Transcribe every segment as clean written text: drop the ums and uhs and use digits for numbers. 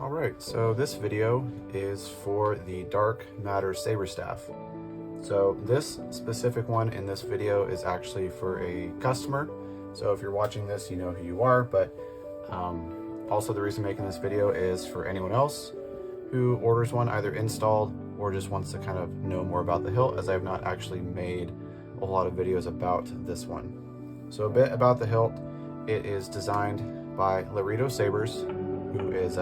Alright, so this video is for the Dark Matter Saberstaff. So this specific one in this video is actually for a customer. So if you're watching this, you know who you are, but also the reason I'm making this video is for anyone else who orders one either installed or just wants to kind of know more about the hilt, as I have not actually made a lot of videos about this one. So a bit about the hilt. It is designed by Laredo Sabers, who is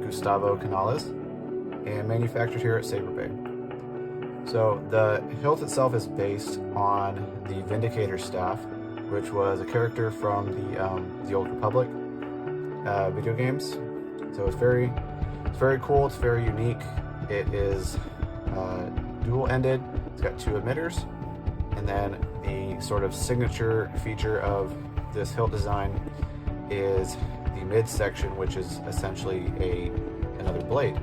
Gustavo Canales, and manufactured here at Saberbay. So the hilt itself is based on the Vindicator staff, which was a character from the Old Republic video games. So it's very cool. It's very unique. It is dual-ended. It's got two emitters, and then the sort of signature feature of this hilt design is the midsection, which is essentially another blade.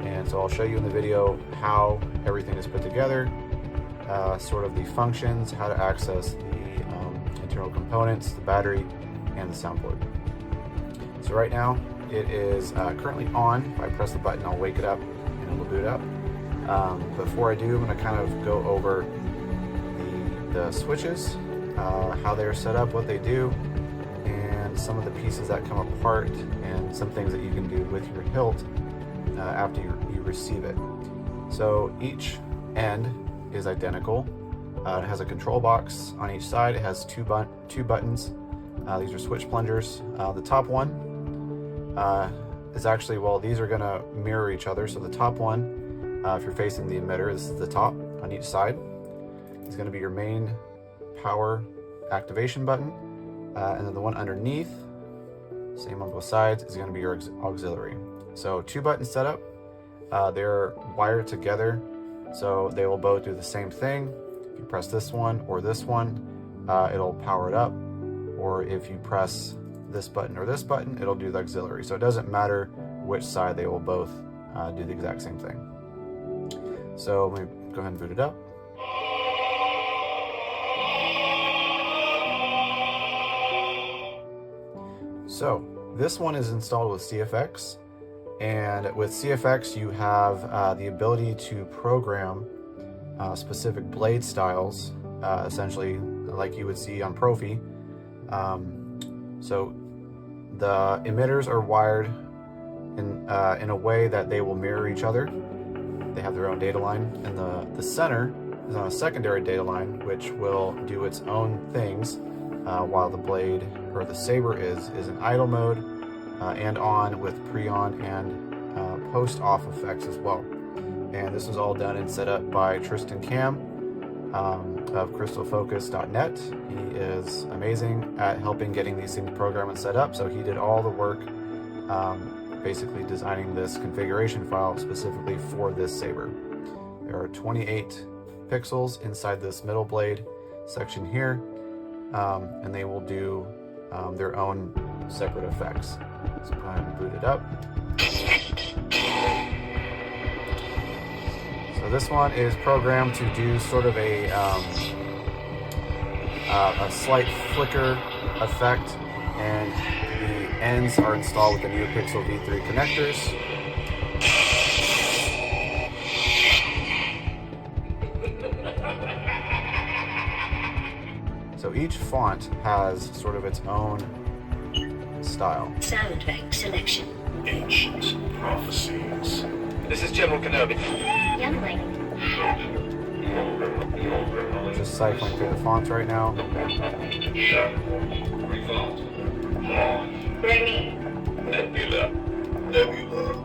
And so I'll show you in the video how everything is put together, sort of the functions, how to access the internal components, the battery, and the soundboard. So right now it is currently on. If I press the button, I'll wake it up and it will boot up. Before I do, I'm going to kind of go over the switches, how they're set up, what they do, and some of the pieces that come apart, and some things that you can do with your hilt after you receive it. So each end is identical. It has a control box on each side. It has two buttons. These are switch plungers. The top one is actually, well, these are going to mirror each other. So the top one, if you're facing the emitter, this is the top on each side. It's going to be your main power activation button. And then the one underneath, same on both sides, is going to be your auxiliary. So two buttons set up. They're wired together, so they will both do the same thing. If you press this one or this one, it'll power it up. Or if you press this button or this button, it'll do the auxiliary. So it doesn't matter which side, they will both do the exact same thing. So let me go ahead and boot it up. So this one is installed with CFX, and with CFX you have the ability to program specific blade styles, essentially like you would see on Profi. So the emitters are wired in a way that they will mirror each other. They have their own data line, and the center is on a secondary data line, which will do its own things while the blade or the saber is in idle mode and on with pre-on and post-off effects as well. And this was all done and set up by Tristan Kam of crystalfocus.net. He is amazing at helping getting these things programmed and set up. So he did all the work, basically designing this configuration file specifically for this saber. There are 28 pixels inside this middle blade section here, and they will do their own separate effects. So go ahead and boot it up. So this one is programmed to do sort of a slight flicker effect, and the ends are installed with the NPXL V3 connectors. So each font has sort of its own style. Soundbank selection. Ancient prophecies. This is General Kenobi. Youngling. We're just cycling through the fonts right now. Ready. Nebula.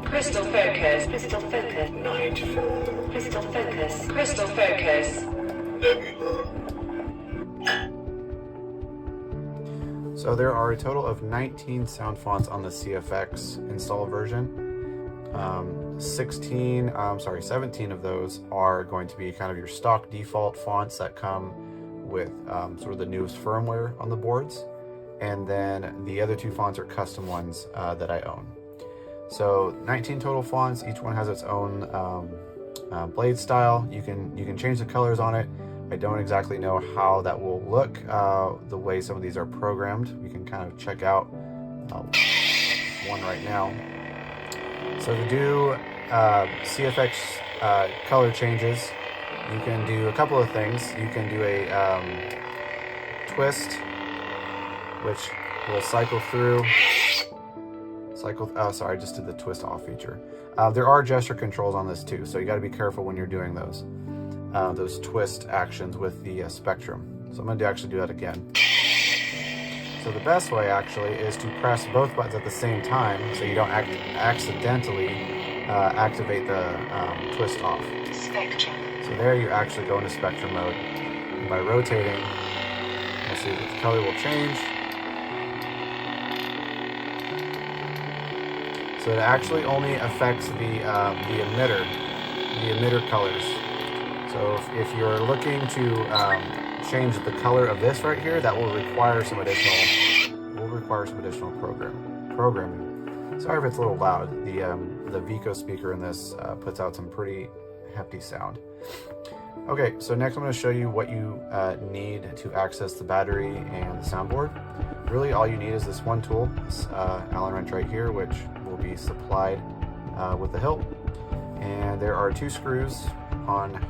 Crystal focus. Crystal focus. Nightfall. Crystal focus. Crystal focus. Nebula. So there are a total of 19 sound fonts on the CFX install version. 17 of those are going to be kind of your stock default fonts that come with sort of the newest firmware on the boards. And then the other two fonts are custom ones that I own. So 19 total fonts, each one has its own blade style. You can change the colors on it. I don't exactly know how that will look the way some of these are programmed. We can kind of check out one right now. So to do CFX color changes, you can do a couple of things. You can do a twist, which will cycle through. Oh, sorry, I just did the twist off feature. There are gesture controls on this too, so you got to be careful when you're doing those twist actions with the spectrum. So I'm going to actually do that again. So the best way actually is to press both buttons at the same time so you don't accidentally activate the twist off. Spectrum. So there you actually go into spectrum mode. And by rotating, you'll see that the color will change. So it actually only affects the emitter colors. So if you're looking to change the color of this right here, that will require some additional programming. Sorry if it's a little loud. The Vico speaker in this puts out some pretty hefty sound. Okay, so next I'm going to show you what you need to access the battery and the soundboard. Really all you need is this one tool, this Allen wrench right here, which will be supplied with the hilt. And there are 2 screws on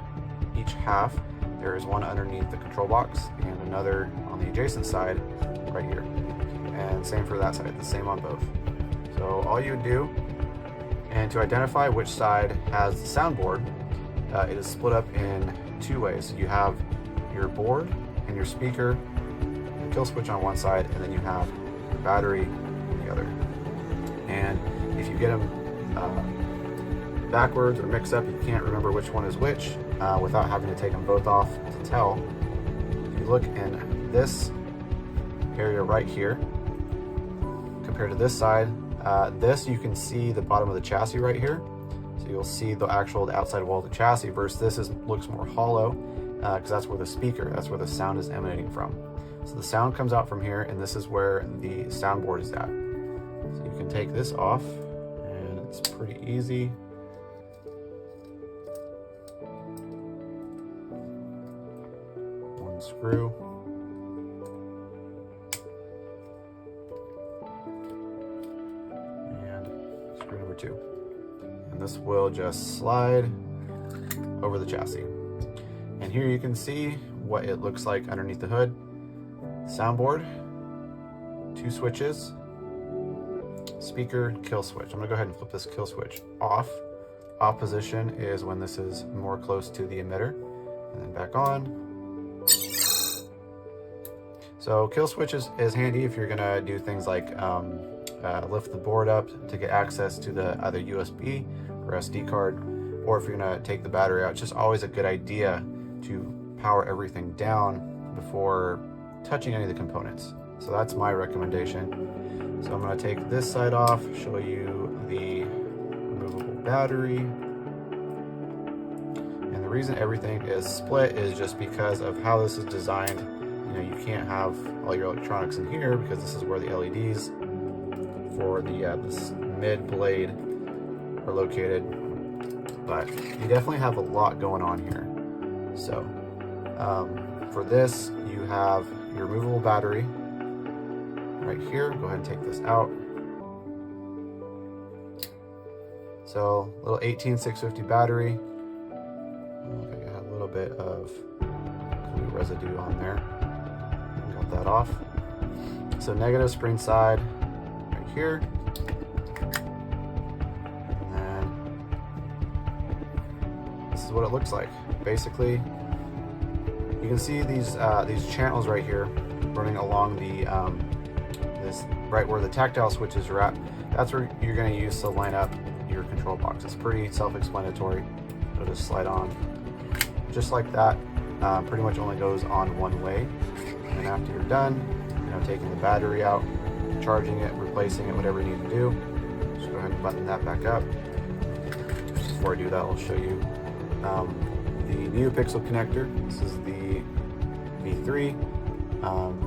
each half. There is one underneath the control box and another on the adjacent side right here. And same for that side, the same on both. So all you would do, and to identify which side has the soundboard, it is split up in 2 ways. You have your board and your speaker, the kill switch on one side, and then you have your battery on the other. And if you get them backwards or mixed up, you can't remember which one is which without having to take them both off to tell. If you look in this area right here, compared to this side, this you can see the bottom of the chassis right here. So you'll see the outside wall of the chassis versus this looks more hollow because that's where that's where the sound is emanating from. So the sound comes out from here, and this is where the soundboard is at. So you can take this off, and it's pretty easy. One screw. And screw number 2. And this will just slide over the chassis. And here you can see what it looks like underneath the hood. Soundboard, 2 switches, speaker, kill switch. I'm gonna go ahead and flip this kill switch off. Off position is when this is more close to the emitter, and then back on. So kill switch is handy if you're gonna do things like lift the board up to get access to the either USB or SD card, or if you're gonna take the battery out. It's just always a good idea to power everything down before touching any of the components. So that's my recommendation. So I'm going to take this side off, show you the removable battery. And the reason everything is split is just because of how this is designed. You know, you can't have all your electronics in here because this is where the LEDs for the this mid blade are located. But you definitely have a lot going on here. So for this, you have your removable battery right here. Go ahead and take this out. So little 18650 battery. I think I had a little bit of glue residue on there. Got that off. So negative spring side right here. And this is what it looks like. Basically, you can see these channels right here running along the this right where the tactile switches are at. That's where you're going to use to line up your control box. It's pretty self-explanatory. It'll just slide on just like that. Pretty much only goes on one way. And then after you're done, you know, taking the battery out, charging it, replacing it, whatever you need to do, just go ahead and button that back up. Before I do that, I'll show you the NeoPixel connector. This is the V3,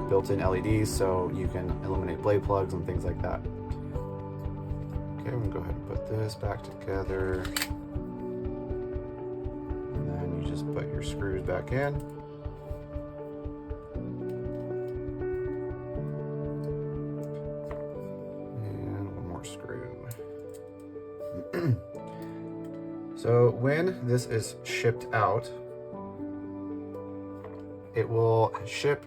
built-in LEDs, so you can eliminate blade plugs and things like that. Okay, I'm gonna go ahead and put this back together. And then you just put your screws back in. And one more screw. And So when this is shipped out, it will ship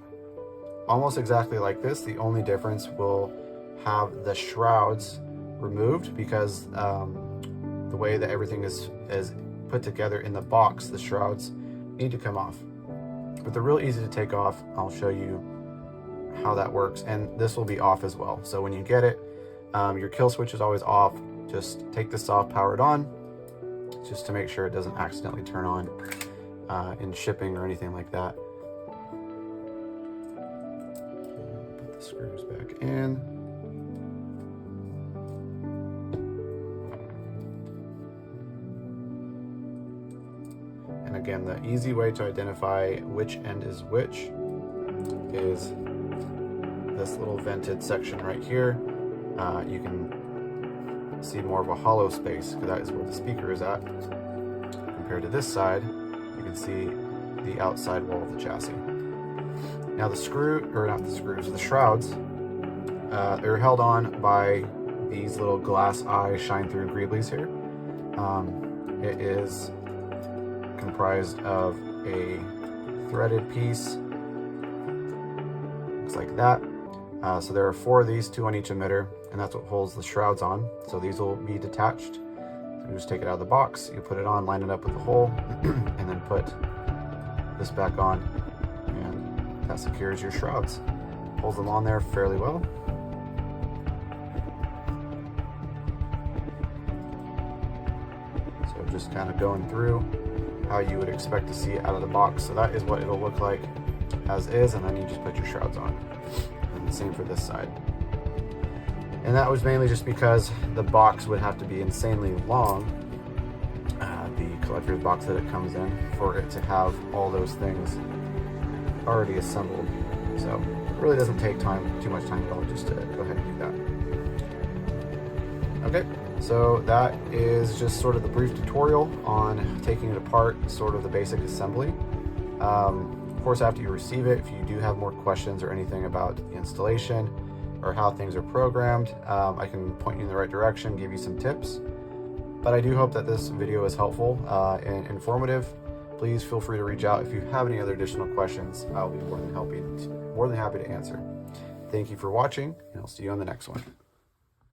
almost exactly like this. The only difference will have the shrouds removed because the way that everything is put together in the box, the shrouds need to come off. But they're real easy to take off. I'll show you how that works, and this will be off as well. So when you get it, your kill switch is always off. Just take this off, power it on, just to make sure it doesn't accidentally turn on in shipping or anything like that. Put the screws back in. And again, the easy way to identify which end is which is this little vented section right here. You can see more of a hollow space because that is where the speaker is at. Compared to this side, you can see the outside wall of the chassis. Now the the shrouds, they're held on by these little glass eye shine through greeblies here. It is comprised of a threaded piece, looks like that. So there are 4 of these, 2 on each emitter, and that's what holds the shrouds on. So these will be detached. So you just take it out of the box, you put it on, line it up with the hole, and then put this back on, and that secures your shrouds. Holds them on there fairly well. So just kind of going through how you would expect to see it out of the box. So that is what it'll look like as is, and then you just put your shrouds on. And the same for this side. And that was mainly just because the box would have to be insanely long, the collector's box that it comes in, for it to have all those things already assembled. So it really doesn't take too much time at all just to go ahead and do that. Okay, so that is just sort of the brief tutorial on taking it apart, sort of the basic assembly. Of course, after you receive it, if you do have more questions or anything about the installation or how things are programmed, I can point you in the right direction, give you some tips. But I do hope that this video is helpful and informative. Please feel free to reach out if you have any other additional questions. I'll be more than happy to answer. Thank you for watching, and I'll see you on the next one.